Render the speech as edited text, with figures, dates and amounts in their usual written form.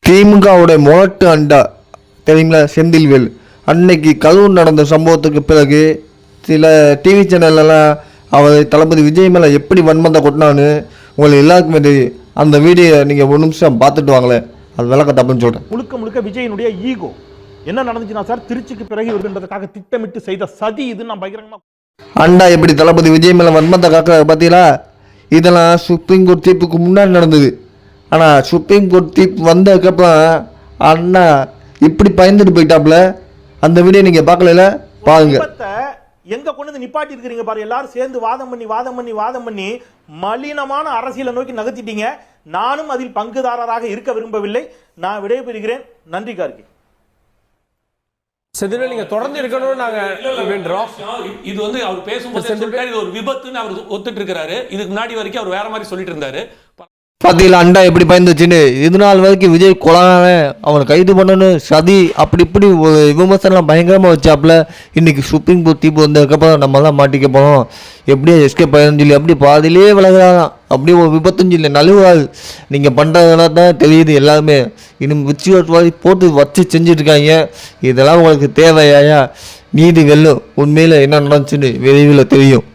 திமுகவுடைய முரட்டு அண்டா தெரியுங்களா, செந்தில்வேல். அன்னைக்கு கரூர் நடந்த சம்பவத்துக்கு பிறகு சில டிவி சேனல்லாம் அவர் தளபதி விஜய் மேலே எப்படி வன்மத்தை கொட்டினான்னு உங்களுக்கு எல்லாருக்குமே தெரியும். அந்த வீடியோ நீங்கள் ஒரு நிமிஷம் பார்த்துட்டு வாங்களேன், அது விளக்க தப்புன்னு சொல்கிறேன். முழுக்க முழுக்க விஜயனுடைய ஈகோ. என்ன நடந்துச்சுன்னா சார், திருச்சிக்கு பிறகு வருகின்றதுக்காக திட்டமிட்டு செய்த சதி இது. நான் பகிரங்கமாக அண்டா எப்படி தளபதி விஜய் மேலே வன்மத்தை காக்க பார்த்தீங்களா? இதெல்லாம் சுப்ரீம் கோர்ட் தீர்ப்புக்கு முன்னாடி நடந்தது. ஆனால் சுப்ரீம் கோர்ட் தீர்ப்பு வந்ததுக்கப்புறம் அண்ணா இப்படி பயந்துட்டு போயிட்டாப்புல. அந்த வீடியோ நீங்கள் பார்க்கல, பாருங்க. எங்க கொண்டு வந்து நிப்பாட்டி இருக்கிறீங்க பாரு. எல்லாரும் சேர்ந்து வாதம் பண்ணி மலினமான அரசியலை நோக்கி நகர்த்திட்டீங்க. நானும் அதில் பங்குதாரராக இருக்க விரும்பவில்லை. நான் விடைபெறுகிறேன். நன்றி கார்கே. செந்தில்வேல் நீங்க தொடர்ந்து இருக்கணும்னு நாங்க வேண்டுறோம். இது வந்து அவர் பேசும்போது இது ஒரு விபத்துன்னு அவர் ஒத்துட்டு இருக்காரு. இதுக்கு முன்னாடி வரைக்கும் அவர் வேற மாதிரி சொல்லிட்டு இருந்தாரு. பார்த்தீங்களா அண்டா எப்படி பயந்துச்சுன்னு? இது நாள் வரைக்கும் விஜய் கொலான அவனை கைது பண்ணணும் சதி அப்படி இப்படி ஒரு விமர்சனம் பயங்கரமாக வச்சாப்புல. இன்றைக்கி சுப்ரீம் கோர்ட் தீர்ப்பு வந்ததுக்கப்புறம் நம்மலாம் மாட்டிக்க போனோம், எப்படியே எஸ்கேப் ஆயிரும் சொல்லி அப்படி பாதிலே விலகிறாராம். அப்படியே ஒரு விபத்துன்னு சொல்லி நழுவாது. நீங்கள் பண்ணுறதுனால தான் தெரியுது எல்லாருமே. இன்னும் வச்சு போட்டு வச்சு செஞ்சுட்ருக்காங்க. இதெல்லாம் உங்களுக்கு தேவையா? நீதி வெல்லும். உண்மையில் என்ன நடந்துச்சுன்னு விரைவில் தெரியும்.